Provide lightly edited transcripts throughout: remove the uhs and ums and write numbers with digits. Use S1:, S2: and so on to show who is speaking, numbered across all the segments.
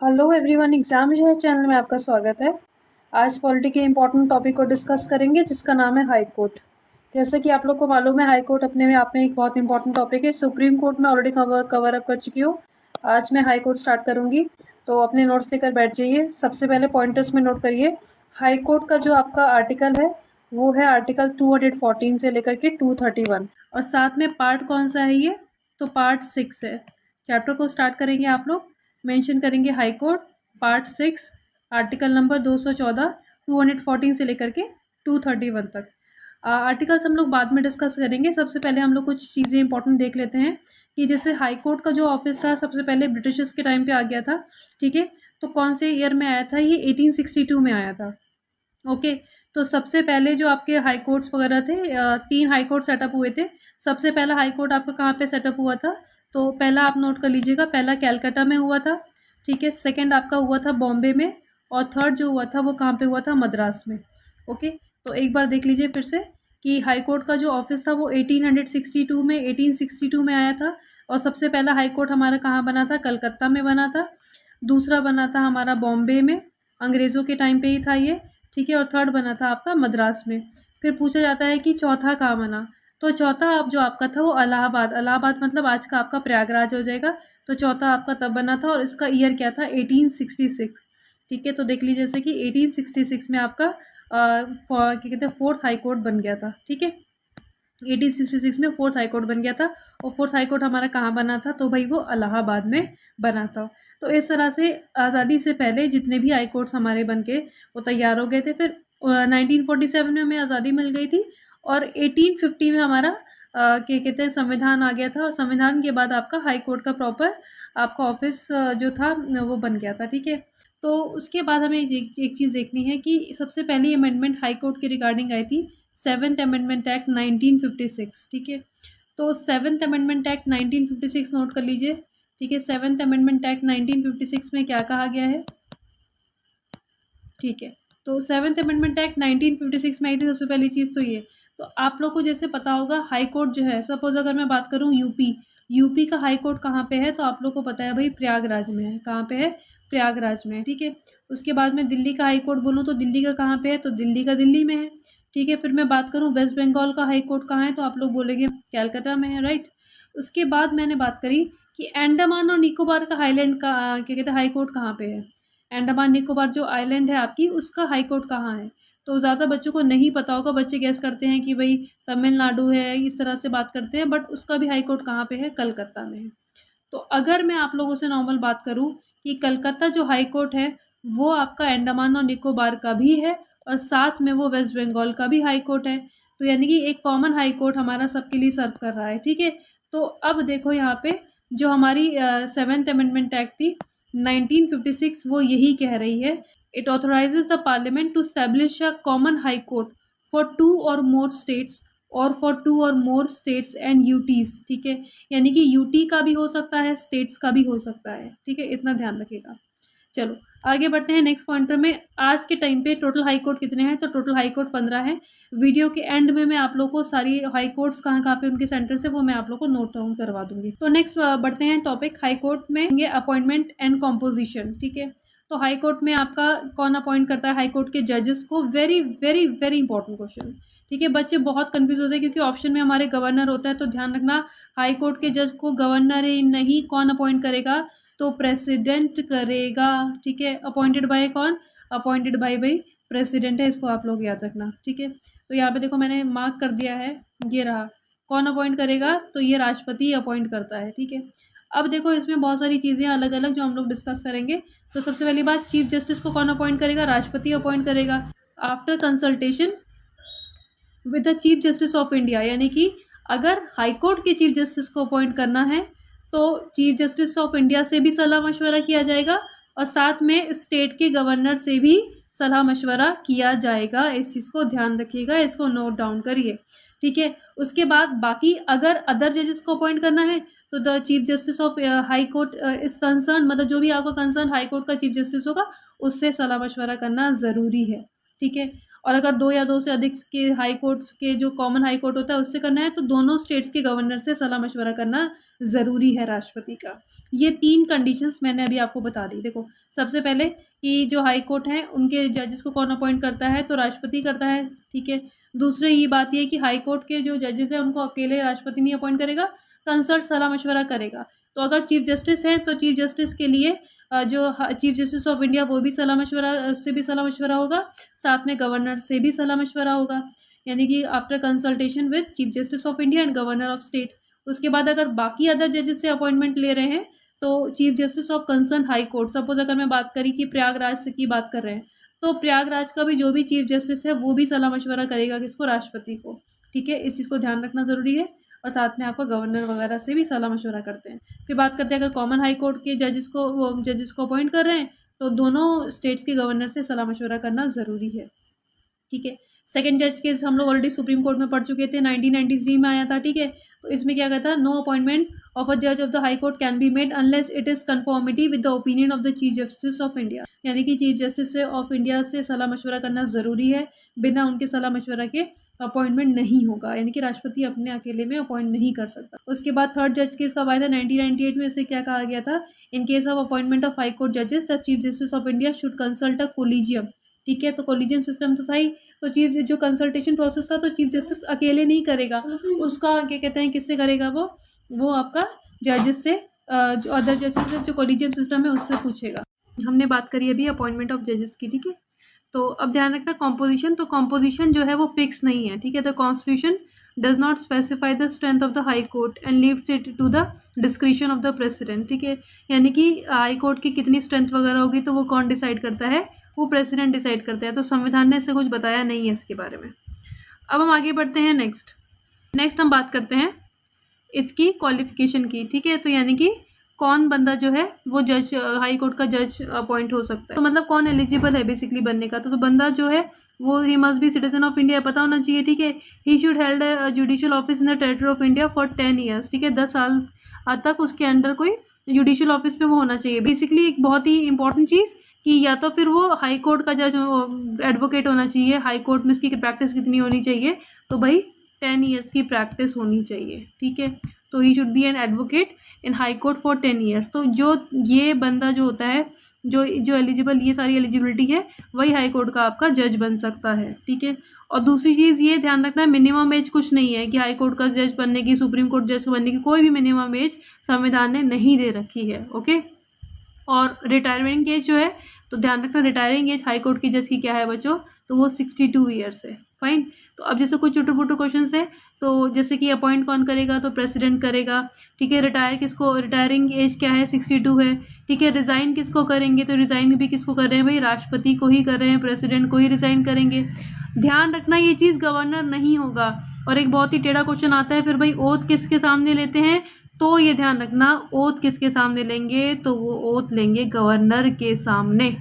S1: Hello everyone, exam जो है channel में आपका स्वागत है। आज पॉलिटी के इम्पोर्टेंट टॉपिक को डिस्कस करेंगे जिसका नाम है हाई कोर्ट। जैसे कि आप लोग को मालूम है, हाई कोर्ट अपने में आप में एक बहुत इंपॉर्टेंट टॉपिक है। सुप्रीम कोर्ट में ऑलरेडी कवर अप कर चुकी हूँ। आज मैं हाई कोर्ट स्टार्ट करूंगी, तो अपने नोट्स लेकर बैठ जाइए। सबसे पहले पॉइंटर्स में नोट करिए। हाई कोर्ट का जो आपका आर्टिकल है वो है आर्टिकल 214 से लेकर के 231, और साथ में पार्ट कौन सा है ये, तो पार्ट 6 है। चैप्टर को स्टार्ट करेंगे आप लोग, मेंशन करेंगे high court part 6 article number 214 214 से लेकर के 231 तक। आर्टिकल्स हम लोग बाद में डिस्कस करेंगे। सबसे पहले हम लोग कुछ चीज़ें इंपॉर्टेंट देख लेते हैं कि जैसे हाई कोर्ट का जो ऑफिस था सबसे पहले ब्रिटिशर्स के टाइम पे आ गया था। ठीक है, तो कौन से ईयर में आया था ये? 1862 में आया था। ओके, तो सबसे पहले जो आपके हाई कोर्ट्स वगैरह थे, 3 हाई कोर्ट सेटअप हुए थे। सबसे पहला हाई कोर्ट आपका कहाँ पे सेटअप हुआ था? तो पहला आप नोट कर लीजिएगा, पहला कैलकाटा में हुआ था। ठीक है, सेकंड आपका हुआ था बॉम्बे में, और थर्ड जो हुआ था वो कहाँ पे हुआ था? मद्रास में। ओके, तो एक बार देख लीजिए फिर से कि हाई कोर्ट का जो ऑफिस था वो 1862 में आया था। और सबसे पहला हाई कोर्ट हमारा कहाँ बना था? कलकत्ता में बना था। दूसरा बना था हमारा बॉम्बे में, अंग्रेज़ों के टाइम पे ही था ये। ठीक है, और थर्ड बना था आपका मद्रास में। फिर पूछा जाता है कि चौथा कहाँ बना? तो चौथा अब जो आपका था वो इलाहाबाद, इलाहाबाद मतलब आज का आपका प्रयागराज हो जाएगा। तो चौथा आपका तब बना था, और इसका ईयर क्या था? 1866। ठीक है, तो देख लीजिए जैसे कि 1866 में आपका क्या कहते हैं, फोर्थ हाई कोर्ट बन गया था। ठीक है, 1866 में फोर्थ हाई कोर्ट बन गया था। और फोर्थ हाई कोर्ट हमारा कहाँ बना था? तो भाई वो इलाहाबाद में बना था। तो इस तरह से आज़ादी से पहले जितने भी हाई कोर्ट्स हमारे बन के वो तैयार हो गए थे। फिर 1947 में हमें आज़ादी मिल गई थी, और 1850 में हमारा क्या कहते हैं, संविधान आ गया था। और संविधान के बाद आपका हाई कोर्ट का प्रॉपर आपका ऑफिस जो था वो बन गया था। ठीक है, तो उसके बाद हमें एक चीज़ देखनी है कि सबसे पहली अमेंडमेंट हाई कोर्ट के रिगार्डिंग आई थी, सेवन्थ अमेंडमेंट एक्ट 1956। ठीक है, तो सेवन्थ अमेंडमेंट एक्ट 1956 नोट कर लीजिए। ठीक है, सेवन्थ अमेंडमेंट एक्ट 1956 में क्या कहा गया है? ठीक है, तो सेवन्थ अमेंडमेंट एक्ट 1956 में आई थी सबसे पहली चीज़ तो ये। तो आप लोग को जैसे पता होगा हाई कोर्ट जो है, सपोज अगर मैं बात करूँ यूपी का हाई कोर्ट कहाँ पे है? तो आप लोग को पता है भाई प्रयागराज में है। कहाँ पे है? प्रयागराज में है। ठीक है, उसके बाद में दिल्ली का हाई कोर्ट बोलूँ तो दिल्ली का कहाँ पे है? तो दिल्ली का दिल्ली में है। ठीक है, फिर मैं बात करूँ वेस्ट बंगाल का हाई कोर्ट कहाँ है? तो आप लोग बोलेंगे कैलकाटा में है, राइट। उसके बाद मैंने बात करी कि अंडमान और निकोबार का हाईलैंड का क्या कहते हैं, हाई कोर्ट कहाँ पे है? अंडमान निकोबार जो आइलैंड है आपकी, उसका हाई कोर्ट कहाँ है? तो ज़्यादा बच्चों को नहीं पता होगा, बच्चे गेस करते हैं कि भाई तमिलनाडु है, इस तरह से बात करते हैं, बट उसका भी हाई कोर्ट कहाँ पे है? कलकत्ता में है। तो अगर मैं आप लोगों से नॉर्मल बात करूँ कि कलकत्ता जो हाई कोर्ट है वो आपका अंडमान और निकोबार का भी है, और साथ में वो वेस्ट बंगाल का भी हाई कोर्ट है। तो यानी कि एक कॉमन हाई कोर्ट हमारा सबके लिए सर्व कर रहा है। ठीक है, तो अब देखो यहाँ पे जो हमारी सेवन्थ अमेंडमेंट एक्ट थी 1956, वो यही कह रही है, it authorises the parliament to establish a common high court for two or more states, और for two or more states and UTs. ठीक है, यानी कि यूटी का भी हो सकता है, स्टेट्स का भी हो सकता है। ठीक है, इतना ध्यान रखिएगा। चलो आगे बढ़ते हैं नेक्स्ट पॉइंटर में। आज के टाइम पे टोटल हाई कोर्ट कितने हैं? तो टोटल हाई कोर्ट 15 है। वीडियो के एंड में मैं आप लोग को सारी हाई कोर्ट्स कहाँ कहाँ पे उनके सेंटर से वो मैं आप लोग को नोट डाउन करवा दूंगी। तो नेक्स्ट बढ़ते हैं टॉपिक हाई कोर्ट में, ये अपॉइंटमेंट एंड कॉम्पोजिशन। ठीक है, तो हाई कोर्ट में आपका कौन अपॉइंट करता है हाई कोर्ट के जजेस को? Very very very important question. ठीक है, बच्चे बहुत कंफ्यूज होते हैं क्योंकि ऑप्शन में हमारे गवर्नर होता है, तो ध्यान रखना हाई कोर्ट के जज को गवर्नर ही नहीं, कौन अपॉइंट करेगा? तो प्रेसिडेंट करेगा। ठीक है, अपॉइंटेड बाय कौन? अपॉइंटेड बाय भाई प्रेसिडेंट है, इसको आप लोग याद रखना। ठीक है, तो यहाँ पे देखो मैंने मार्क कर दिया है, ये रहा। कौन अपॉइंट करेगा? तो ये राष्ट्रपति अपॉइंट करता है। ठीक है, अब देखो इसमें बहुत सारी चीज़ें अलग अलग जो हम लोग डिस्कस करेंगे। तो सबसे पहली बात, चीफ जस्टिस को कौन अपॉइंट करेगा? राष्ट्रपति अपॉइंट करेगा, after consultation with the chief justice of India. यानी कि अगर हाई कोर्ट के चीफ जस्टिस को अपॉइंट करना है तो चीफ जस्टिस ऑफ इंडिया से भी सलाह मशवरा किया जाएगा, और साथ में स्टेट के गवर्नर से भी सलाह मशवरा किया जाएगा। इस चीज़ को ध्यान रखिएगा, इसको नोट डाउन करिए। ठीक है, उसके बाद बाकी अगर अदर जजेस को अपॉइंट करना है तो the chief justice of high court is concern, मतलब जो भी आपका कंसर्न हाई कोर्ट का चीफ जस्टिस होगा उससे सलाह मशवरा करना ज़रूरी है। ठीक है, और अगर 2 या 2 से अधिक के हाई कोर्ट्स के जो कॉमन हाई कोर्ट होता है उससे करना है तो दोनों स्टेट्स के गवर्नर से सलाह मशवरा करना ज़रूरी है राष्ट्रपति का। ये 3 कंडीशंस मैंने अभी आपको बता दी। देखो, सबसे पहले कि जो हाई कोर्ट है उनके जजेस को कौन अपॉइंट करता है, तो राष्ट्रपति करता है, ठीक है। दूसरी ये बात ये कि हाई कोर्ट के जो जजेस हैं उनको अकेले राष्ट्रपति नहीं अपॉइंट करेगा, कंसल्ट सलाह मशवरा करेगा। तो अगर चीफ जस्टिस हैं तो चीफ जस्टिस के लिए जो चीफ जस्टिस ऑफ इंडिया वो भी सलाह मशवरा, उससे भी सलाह मशवरा होगा, साथ में गवर्नर से भी सलाह मशवरा होगा, यानी कि after consultation with chief justice of India and governor of state. उसके बाद अगर बाकी अदर जजेस से अपॉइंटमेंट ले रहे हैं तो chief justice of concern high court, suppose अगर मैं बात करी कि प्रयागराज की बात कर रहे हैं तो प्रयागराज का भी जो भी चीफ जस्टिस है वो भी सलाह मशवरा करेगा किसको, राष्ट्रपति को, ठीक है। इस चीज़ को ध्यान रखना ज़रूरी है। और साथ में आपका गवर्नर वगैरह से भी सलाह मशवरा करते हैं। फिर बात करते हैं अगर कॉमन हाई कोर्ट के जजेस को अपॉइंट कर रहे हैं तो दोनों स्टेट्स के गवर्नर से सलाह मशवरा करना ज़रूरी है, ठीक है। सेकंड जज केस हम लोग ऑलरेडी सुप्रीम कोर्ट में पढ़ चुके थे, 1993 में आया था, ठीक है। तो इसमें क्या कहता है, नो अपॉइंटमेंट ऑफ अ जज of the high court can be made unless it is conformity with the opinion of the chief justice of India, यानी कि चीफ जस्टिस ऑफ इंडिया से सलाह मशवरा करना ज़रूरी है। बिना उनके सलाह मशवरा के अपॉइंटमेंट नहीं होगा, यानी कि राष्ट्रपति अपने अकेले में अपॉइंट नहीं कर सकता। उसके बाद थर्ड जज केस कब आया था, 1998 में। इससे क्या कहा गया था, in case of appointment of high court जजेस the chief justice of India should consult a collegium, ठीक है। तो कोलिजियम सिस्टम तो था ही, तो चीफ जो कंसल्टेशन प्रोसेस था तो चीफ जस्टिस अकेले नहीं करेगा, उसका क्या कहते हैं किससे करेगा, वो आपका जजेस से, जो अदर जजेस से जो कोलिजियम सिस्टम है उससे पूछेगा। हमने बात करी अभी अपॉइंटमेंट ऑफ जजेस की, ठीक है। तो अब ध्यान रखना कॉम्पोजिशन, तो कॉम्पोजिशन जो है वो फिक्स नहीं है, ठीक है। The constitution does not specify the strength of the high court and leaves it to the discretion of the president, ठीक है। यानी कि हाई कोर्ट की कितनी स्ट्रेंथ वगैरह होगी तो वो कौन डिसाइड करता है, वो प्रेसिडेंट डिसाइड करता है। तो संविधान ने इससे कुछ बताया नहीं है इसके बारे में। अब हम आगे बढ़ते हैं नेक्स्ट हम बात करते हैं इसकी क्वालिफिकेशन की, ठीक है। तो यानी कि कौन बंदा जो है वो जज, हाई कोर्ट का जज अपॉइंट हो सकता है, तो मतलब कौन एलिजिबल है बेसिकली बनने का। तो बंदा जो है वो he must be citizen of India, पता होना चाहिए, ठीक है। He should held a judicial office in the territory of India for 10 years, ठीक है। 10 साल तक उसके अंडर कोई जुडिशियल ऑफिस पे वो होना चाहिए। बेसिकली एक बहुत ही इंपॉर्टेंट चीज़ कि या तो फिर वो हाई कोर्ट का जज एडवोकेट होना चाहिए, हाई कोर्ट में उसकी प्रैक्टिस कितनी होनी चाहिए, तो भाई 10 ईयर्स की प्रैक्टिस होनी चाहिए, ठीक है। तो he should be an advocate in high court for 10 years. तो जो ये बंदा जो होता है, जो एलिजिबल, ये सारी एलिजिबिलिटी है, वही हाई कोर्ट का आपका जज बन सकता है, ठीक है। और दूसरी चीज़ ये ध्यान रखना है, मिनिमम एज कुछ नहीं है कि हाई कोर्ट का जज बनने की, सुप्रीम कोर्ट जज बनने की कोई भी मिनिमम एज संविधान ने नहीं दे रखी है, ओके। और रिटायरमेंट एज जो है, तो ध्यान रखना रिटायरिंग एज हाई कोर्ट की जज की क्या है बच्चों, तो वो 62 ईयर्स है, फाइन। तो अब जैसे कुछ छोटे मोटे क्वेश्चन है, तो जैसे कि अपॉइंट कौन करेगा, तो प्रेसिडेंट करेगा, ठीक है। रिटायर किसको, रिटायरिंग एज क्या है, 62 है, ठीक है। रिज़ाइन किसको करेंगे, तो रिज़ाइन भी किसको कर रहे हैं भाई, राष्ट्रपति को ही कर रहे हैं, प्रेसिडेंट को ही रिज़ाइन करेंगे। ध्यान रखना ये चीज़ गवर्नर नहीं होगा। और एक बहुत ही टेढ़ा क्वेश्चन आता है, फिर भाई ओथ किसके सामने लेते हैं, तो ये ध्यान रखना ओथ किसके सामने लेंगे, तो वो ओथ लेंगे गवर्नर के सामने,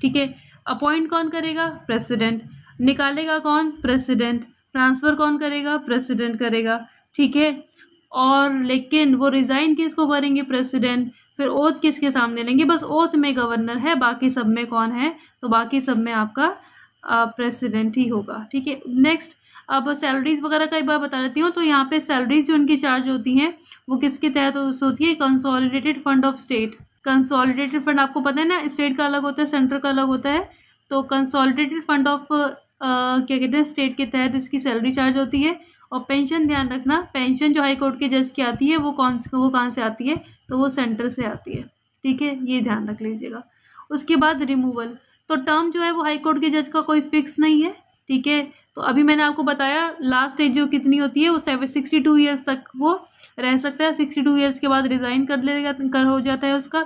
S1: ठीक है। अपॉइंट कौन करेगा, प्रेसिडेंट। निकालेगा कौन, प्रेसिडेंट। ट्रांसफ़र कौन करेगा, प्रेसिडेंट करेगा, ठीक है। और लेकिन वो रिज़ाइन किसको करेंगे, प्रेसिडेंट। फिर ओथ किसके सामने लेंगे, बस ओथ में गवर्नर है, बाकी सब में कौन है, तो बाकी सब में आपका प्रेसिडेंट ही होगा, ठीक है। नेक्स्ट, अब सैलरीज वगैरह का एक बार बता देती हूँ। तो यहाँ पे सैलरीज जो उनकी चार्ज होती हैं वो किसके तहत होती है, consolidated fund of state. Consolidated fund आपको पता है ना, स्टेट का अलग होता है, सेंटर का अलग होता है। तो कंसोलिडेटेड फंड ऑफ क्या कहते हैं, स्टेट के तहत इसकी सैलरी चार्ज होती है। और पेंशन ध्यान रखना, पेंशन जो हाई कोर्ट के जज की आती है वो कहाँ से आती है, तो वो सेंटर से आती है, ठीक है, ये ध्यान रख लीजिएगा। उसके बाद रिमूवल, तो टर्म जो है वो हाई कोर्ट के जज का कोई फिक्स नहीं है, ठीक है। तो अभी मैंने आपको बताया लास्ट एज जो कितनी होती है वो 62 ईयर्स तक वो रह सकता है। 62 ईयर्स के बाद रिज़ाइन हो जाता है उसका,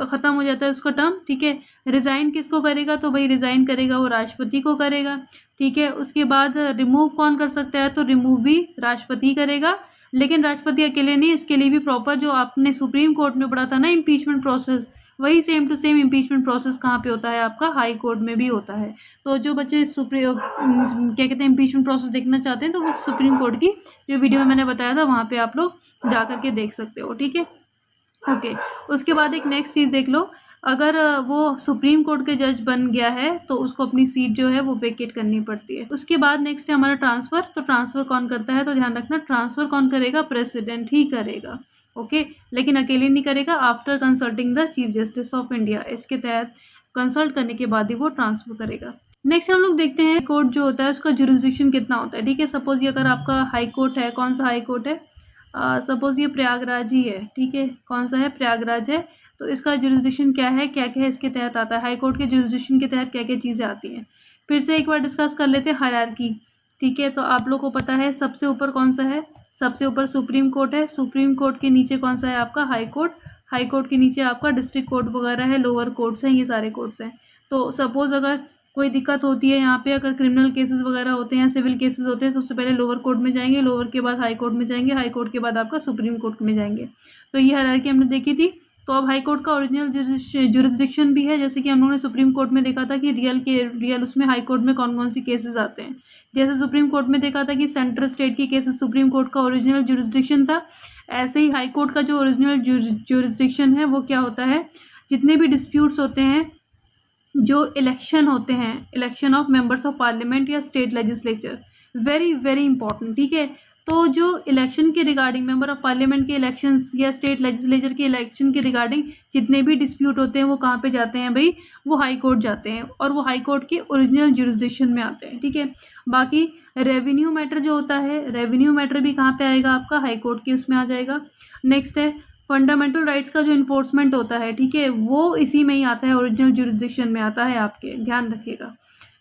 S1: ख़त्म हो जाता है उसका टर्म, ठीक है। रिज़ाइन किसको करेगा, तो भाई रिज़ाइन करेगा वो राष्ट्रपति को करेगा, ठीक है। उसके बाद रिमूव कौन कर सकता है, तो रिमूव भी राष्ट्रपति करेगा, लेकिन राष्ट्रपति अकेले नहीं, इसके लिए भी प्रॉपर जो आपने सुप्रीम कोर्ट में पढ़ा था ना इम्पीचमेंट प्रोसेस, वही same to same impeachment process कहाँ पे होता है आपका, हाई कोर्ट में भी होता है। तो जो बच्चे क्या कहते हैं इम्पीचमेंट प्रोसेस देखना चाहते हैं तो वो सुप्रीम कोर्ट की जो वीडियो में मैंने बताया था वहाँ पे आप लोग जा करके देख सकते हो, ठीक है, ओके। उसके बाद एक नेक्स्ट चीज़ देख लो, अगर वो सुप्रीम कोर्ट के जज बन गया है तो उसको अपनी सीट जो है वो वेकेट करनी पड़ती है। उसके बाद नेक्स्ट है हमारा ट्रांसफ़र। तो ट्रांसफ़र कौन करता है, तो ध्यान रखना ट्रांसफ़र कौन करेगा, प्रेसिडेंट ही करेगा। ओके, लेकिन अकेले नहीं करेगा, after consulting the chief justice of India. इसके तहत कंसल्ट करने के बाद ही वो ट्रांसफ़र करेगा। नेक्स्ट हम लोग देखते हैं कोर्ट जो होता है उसका जुरिस्डिक्शन कितना होता है। ठीक है, सपोज ये अगर आपका हाई कोर्ट है, कौन सा हाई कोर्ट है, सपोज ये प्रयागराज ही है। ठीक है, कौन सा है, प्रयागराज है। तो इसका जुरिस्डिक्शन क्या है, क्या क्या इसके तहत आता है, हाई कोर्ट के जुरिस्डिक्शन के तहत क्या क्या चीज़ें आती हैं। फिर से एक बार डिस्कस कर लेते हैं हायरार्की। ठीक है, तो आप लोग को पता है सबसे ऊपर कौन सा है, सबसे ऊपर सुप्रीम कोर्ट है। सुप्रीम कोर्ट के नीचे कौन सा है आपका, हाई कोर्ट। हाई कोर्ट के नीचे आपका डिस्ट्रिक्ट कोर्ट वगैरह है, लोअर कोर्ट्स हैं, ये सारे कोर्ट्स हैं। तो सपोज अगर कोई दिक्कत होती है यहाँ पे, अगर क्रिमिनल केसेस वगैरह होते हैं, सिविल केसेस होते हैं, सबसे पहले लोअर कोर्ट में जाएंगे, लोअर के बाद हाई कोर्ट में जाएंगे, हाई कोर्ट के बाद आपका सुप्रीम कोर्ट में जाएंगे। तो ये हायरार्की हमने देखी थी। तो अब हाई कोर्ट का ओरिजिनल जुरिस्डिक्शन भी है, जैसे कि हम लोगों ने सुप्रीम कोर्ट में देखा था कि रियल उसमें हाई कोर्ट में कौन कौन सी केसेस आते हैं। जैसे सुप्रीम कोर्ट में देखा था कि सेंट्रल स्टेट की केसेस सुप्रीम कोर्ट का ओरिजिनल जुरिस्डिक्शन था, ऐसे ही हाई कोर्ट का जो ओरिजिनल जुरिस्डिक्शन है वो क्या होता है, जितने भी डिस्प्यूट्स होते हैं, जो इलेक्शन होते हैं, election of members of parliament या state legislature, very very important. ठीक है, तो जो इलेक्शन के रिगार्डिंग, मेंबर ऑफ पार्लियामेंट के इलेक्शन या स्टेट लेजिस्लेचर के इलेक्शन के रिगार्डिंग जितने भी डिस्प्यूट होते हैं वो कहाँ पे जाते हैं भाई, वो हाई कोर्ट जाते हैं, और वो हाई कोर्ट के ओरिजिनल जुरिस्डिक्शन में आते हैं। ठीक है, बाकी रेवेन्यू मैटर जो होता है, रेवेन्यू मैटर भी कहाँ पे आएगा आपका, हाई कोर्ट के उसमें आ जाएगा। नेक्स्ट है फंडामेंटल राइट्स का जो इन्फोर्समेंट होता है, ठीक है, वो इसी में ही आता है, ओरिजिनल जुरिस्डिक्शन में आता है आपके, ध्यान रखिएगा।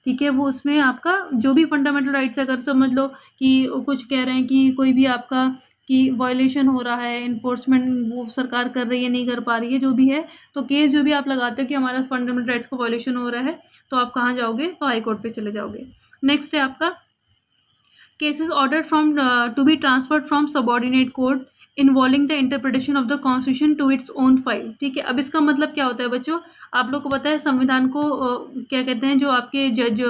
S1: ठीक है, वो उसमें आपका जो भी फंडामेंटल राइट्स, अगर समझ लो कि कुछ कह रहे हैं कि कोई भी आपका कि वायलेशन हो रहा है, इन्फोर्समेंट वो सरकार कर रही है, नहीं कर पा रही है, जो भी है, तो केस जो भी आप लगाते हो कि हमारा फंडामेंटल राइट्स का वायलेशन हो रहा है, तो आप कहाँ जाओगे, तो हाई कोर्ट पे चले जाओगे। नेक्स्ट है आपका cases order from to be transferred from subordinate court involving the interpretation of the constitution to its own file. ठीक है, अब इसका मतलब क्या होता है बच्चों, आप लोग को पता है संविधान को क्या कहते हैं, जो आपके जज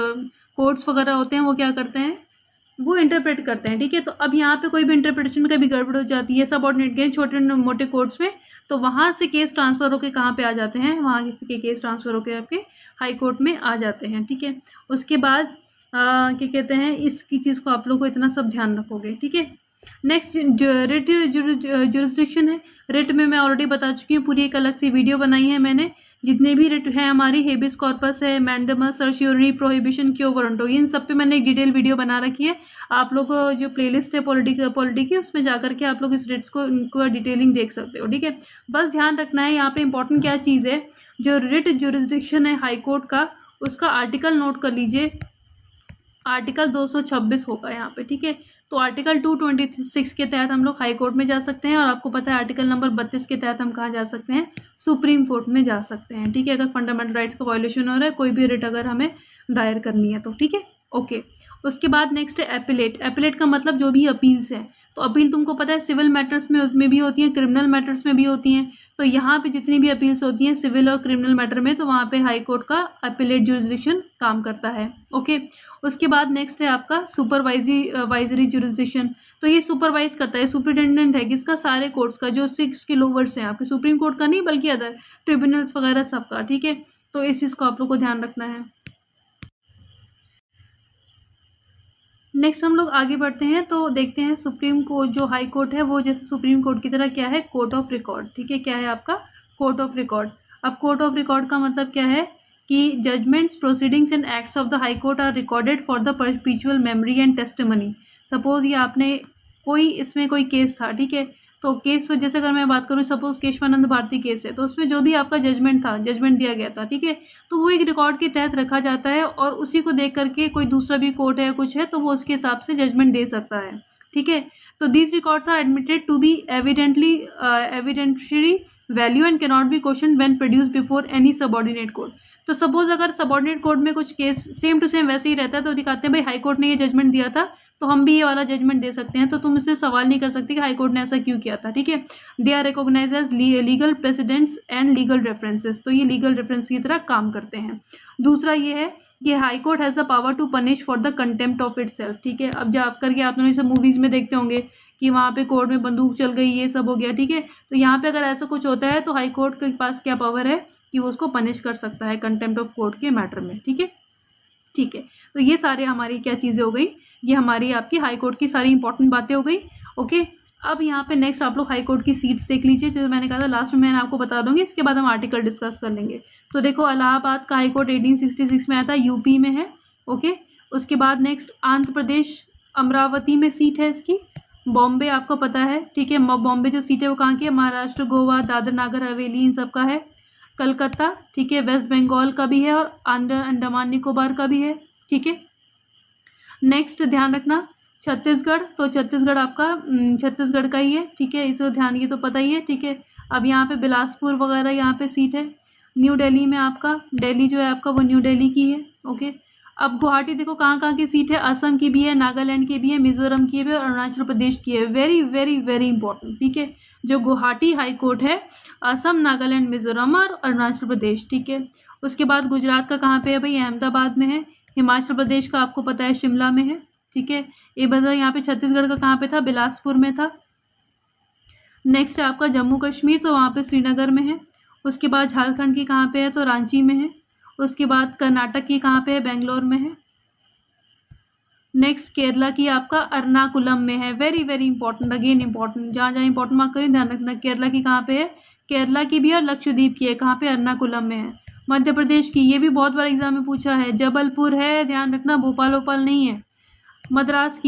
S1: कोर्ट्स वगैरह होते हैं वो क्या करते हैं, वो इंटरप्रेट करते हैं। ठीक है, तो अब यहाँ पे कोई भी इंटरप्रिटेशन में कभी गड़बड़ हो जाती है सबऑर्डिनेट के छोटे मोटे कोर्ट्स में, तो वहाँ से केस ट्रांसफ़र होकर कहाँ पे आ जाते हैं, वहाँ के केस ट्रांसफ़र होकर आपके हाई कोर्ट में आ जाते हैं। ठीक है, उसके बाद क्या कहते हैं, इसकी चीज़ को आप लोग को इतना सब ध्यान रखोगे। ठीक है, नेक्स्ट रिट जुरिस्डिक्शन है। रिट में मैं ऑलरेडी बता चुकी हूँ, पूरी एक अलग सी वीडियो बनाई है मैंने, जितने भी रिट है हमारी, हेबिस कॉर्पस है, मैंडेमस, सर्शियोरी, प्रोहिबिशन, क्यो वारंटो, इन सब पे मैंने एक डिटेल वीडियो बना रखी है। आप लोग जो प्लेलिस्ट है पॉलिटी की, उसमें जाकर के आप लोग इस रिट्स को इनको डिटेलिंग देख सकते हो। ठीक है, बस ध्यान रखना है यहाँ पे इंपॉर्टेंट क्या चीज़ है, जो रिट जुरिस्डिक्शन है हाई कोर्ट का, उसका आर्टिकल नोट कर लीजिए, आर्टिकल 226 होगा यहाँ पे। ठीक है, तो आर्टिकल 226 के तहत हम लोग हाई कोर्ट में जा सकते हैं, और आपको पता है आर्टिकल नंबर 32 के तहत हम कहाँ जा सकते हैं, सुप्रीम कोर्ट में जा सकते हैं। ठीक है, अगर फंडामेंटल राइट्स का वायलेशन हो रहा है, कोई भी रिट अगर हमें दायर करनी है तो। ठीक है, ओके। उसके बाद नेक्स्ट है एपिलेट। एपिलेट का मतलब जो भी अपील्स है, तो अपील तुमको पता है सिविल मैटर्स में भी होती हैं, क्रिमिनल मैटर्स में भी होती हैं। तो यहाँ पे जितनी भी अपील्स होती हैं सिविल और क्रिमिनल मैटर में, तो वहाँ पे हाई कोर्ट का एपिलेट जुरिस्डिक्शन काम करता है। ओके, उसके बाद नेक्स्ट है आपका सुपरवाइजरी जुरिस्डिक्शन। तो ये सुपरवाइज करता है, सुपरिटेंडेंट है किसका, सारे कोर्ट्स का, जो 6 के लोवर्स हैं आपके, सुप्रीम कोर्ट का नहीं बल्कि अदर ट्रिब्यूनल्स वगैरह सबका। ठीक है, तो इस चीज़ को आप लोग को ध्यान रखना है। नेक्स्ट हम लोग आगे बढ़ते हैं, तो देखते हैं सुप्रीम कोर्ट जो हाई कोर्ट है वो जैसे सुप्रीम कोर्ट की तरह क्या है, कोर्ट ऑफ रिकॉर्ड। ठीक है, क्या है आपका, कोर्ट ऑफ रिकॉर्ड। अब कोर्ट ऑफ रिकॉर्ड का मतलब क्या है कि judgments, proceedings and acts of the high court are recorded for the perpetual memory and testimony. Suppose ये आपने कोई इसमें कोई केस था, ठीक है, तो केस जैसे अगर मैं बात करूँ, सपोज केशवानंद भारती केस है, तो उसमें जो भी आपका जजमेंट था, जजमेंट दिया गया था, ठीक है, तो वो एक रिकॉर्ड के तहत रखा जाता है, और उसी को देख करके कोई दूसरा भी कोर्ट है या कुछ है तो वो उसके हिसाब से जजमेंट दे सकता है। ठीक है, तो these records are admitted to be evidentiary value and cannot be question when produce before any subordinate court. तो सपोज अगर सबऑर्डिनेट कोर्ट में कुछ केस सेम टू सेम वैसे ही रहता है, तो दिखाते हैं भाई हाई कोर्ट ने ये जजमेंट दिया था, तो हम भी ये वाला जजमेंट दे सकते हैं, तो तुम इससे सवाल नहीं कर सकते कि हाई कोर्ट ने ऐसा क्यों किया था। ठीक है, they are recognise as legal precedents and legal references, तो ये लीगल रेफरेंस की तरह काम करते हैं। दूसरा ये है कि high court has the power to punish for the contempt of itself. ठीक है, अब जा करके आप लोग इसे मूवीज़ में देखते होंगे कि वहाँ पे कोर्ट में बंदूक चल गई, ये सब हो गया। ठीक है, तो यहाँ पे अगर ऐसा कुछ होता है तो हाई कोर्ट के पास क्या पावर है, कि वो उसको पनिश कर सकता है कंटेम्प्ट ऑफ कोर्ट के मैटर में। ठीक है, ठीक है। तो ये सारे हमारी क्या चीज़ें हो गई, ये हमारी आपकी हाई कोर्ट की सारी इंपॉर्टेंट बातें हो गई। ओके, अब यहाँ पे नेक्स्ट आप लोग हाई कोर्ट की सीट्स देख लीजिए, जो मैंने कहा था लास्ट में मैंने आपको बता दूंगी, इसके बाद हम आर्टिकल डिस्कस कर लेंगे। तो देखो इलाहाबाद का हाई कोर्ट 1866 में आया था, यूपी में है। ओके, उसके बाद नेक्स्ट आंध्र प्रदेश अमरावती में सीट है इसकी। बॉम्बे आपको पता है, ठीक है, बॉम्बे जो सीट है वो कहाँ की है, महाराष्ट्र, गोवा, दादर नागर हवेली, इन सब का है। कलकत्ता, ठीक है, वेस्ट बंगाल का भी है और अंडमान निकोबार का भी है। ठीक है, नेक्स्ट ध्यान रखना छत्तीसगढ़, तो छत्तीसगढ़ आपका छत्तीसगढ़ का ही है। ठीक है, इसे ध्यान, ये तो पता ही है। ठीक है, अब यहाँ पे बिलासपुर वगैरह यहाँ पे सीट है। न्यू दिल्ली में आपका, दिल्ली जो है आपका वो न्यू दिल्ली की है। ओके, अब गुवाहाटी देखो कहाँ कहाँ की सीट है, असम की भी है, नागालैंड की भी है, मिजोरम की भी है और अरुणाचल प्रदेश की है। Very very very important. ठीक है, जो गुवाहाटी हाई कोर्ट है, असम, नागालैंड, मिजोरम और अरुणाचल प्रदेश। ठीक है, उसके बाद गुजरात का कहाँ पे है भाई, अहमदाबाद में है। हिमाचल प्रदेश का आपको पता है शिमला में है। ठीक है, ये बता यहाँ पे छत्तीसगढ़ का कहाँ पे था, बिलासपुर में था। नेक्स्ट है आपका जम्मू कश्मीर, तो वहाँ पे श्रीनगर में है। उसके बाद झारखंड की कहाँ पे है, तो रांची में है। उसके बाद कर्नाटक की कहाँ पे है, बेंगलोर में है। नेक्स्ट केरला की आपका एर्नाकुलम में है। Very very important, again important, जहाँ जहाँ इंपॉर्टेंट मार्क करें ध्यान रखना। केरला की कहाँ पे है, केरला की भी और लक्षद्वीप की है, कहाँ पे, एर्नाकुलम में है। मध्य प्रदेश की, ये भी बहुत बार एग्जाम में पूछा है, जबलपुर है, ध्यान रखना, भोपाल वोपाल नहीं है। मद्रास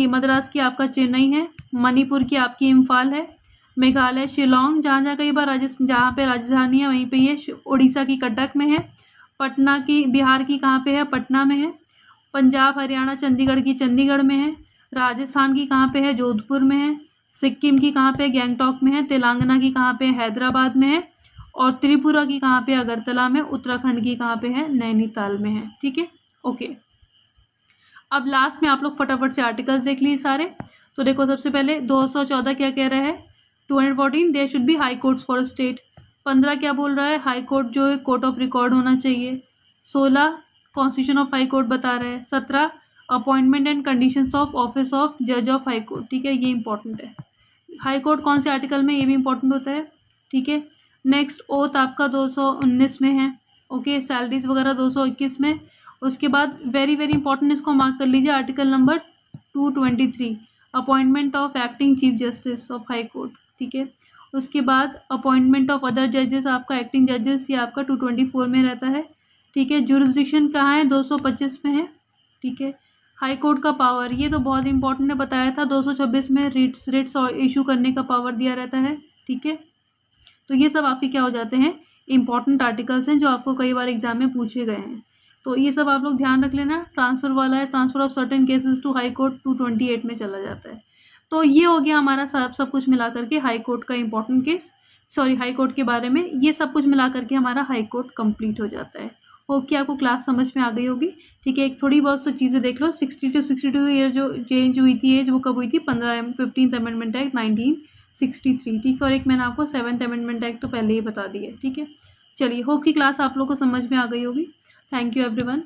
S1: की आपका चेन्नई है। मणिपुर की आपकी इम्फाल है। मेघालय शिलोंग, जहाँ जहाँ कई बार राजस्थान, जहाँ पे राजधानी है वहीं पे ये। उड़ीसा की कटक में है। पटना की, बिहार की कहाँ पे है, पटना में है। पंजाब हरियाणा चंडीगढ़ की चंडीगढ़ में है। राजस्थान की कहाँ पे है, जोधपुर में है। सिक्किम की कहाँ पे, गैंगटॉक में है। तेलंगाना की कहाँ पे, हैदराबाद में है। और त्रिपुरा की कहाँ पे, अगरतला में। उत्तराखंड की कहाँ पे है, नैनीताल में है। ठीक है, ओके। अब लास्ट में आप लोग फटाफट से आर्टिकल्स देख लीजिए सारे। तो देखो सबसे पहले 214 क्या कह रहा है, 214 there should be high courts for state. 15 क्या बोल रहा है, हाई कोर्ट जो है कोर्ट ऑफ रिकॉर्ड होना चाहिए। 16 कॉन्स्टिट्यूशन ऑफ हाई कोर्ट बता रहा है। 17 appointment and conditions of office of जज ऑफ हाई कोर्ट। ठीक है, ये इंपॉर्टेंट है। हाई कोर्ट कौन से आर्टिकल में, ये भी इंपॉर्टेंट होता है। ठीक है, नेक्स्ट ओथ आपका 219 में है। ओके, सैलरीज वगैरह 221 में। उसके बाद वेरी वेरी इंपॉर्टेंट, इसको मार्क कर लीजिए, article number 223 appointment of acting chief justice of high court. ठीक है, उसके बाद अपॉइंटमेंट ऑफ अदर जजेस, आपका एक्टिंग जजेस, ये आपका 224 में रहता है। ठीक है, जुरिस्डिक्शन कहाँ है, 225 में है। ठीक है, हाई कोर्ट का पावर, ये तो बहुत इंपॉर्टेंट है, बताया था 226 में रिट्स इशू करने का पावर दिया रहता है। ठीक है, तो ये सब आपके क्या हो जाते हैं, इंपॉर्टेंट आर्टिकल्स हैं जो आपको कई बार एग्जाम में पूछे गए हैं। तो ये सब आप लोग ध्यान रख लेना। ट्रांसफ़र वाला है, transfer of certain cases to high court 228 में चला जाता है। तो ये हो गया हमारा सब कुछ मिला करके हाई कोर्ट का important case, sorry high court के बारे में ये सब कुछ मिला करके हमारा हाई कोर्ट कंप्लीट हो जाता है। होप कि आपको क्लास समझ में आ गई होगी। ठीक है, एक थोड़ी बहुत सी चीज़ें देख लो। 62 ईयर जो चेंज हुई थी एज, वो कब हुई थी, 15th अमेंडमेंट एक्ट 1963। ठीक है, और एक मैंने आपको 7th अमेंडमेंट एक्ट तो पहले ही बता दी है। ठीक है, चलिए, होप की क्लास आप लोग को समझ में आ गई होगी। Thank you everyone.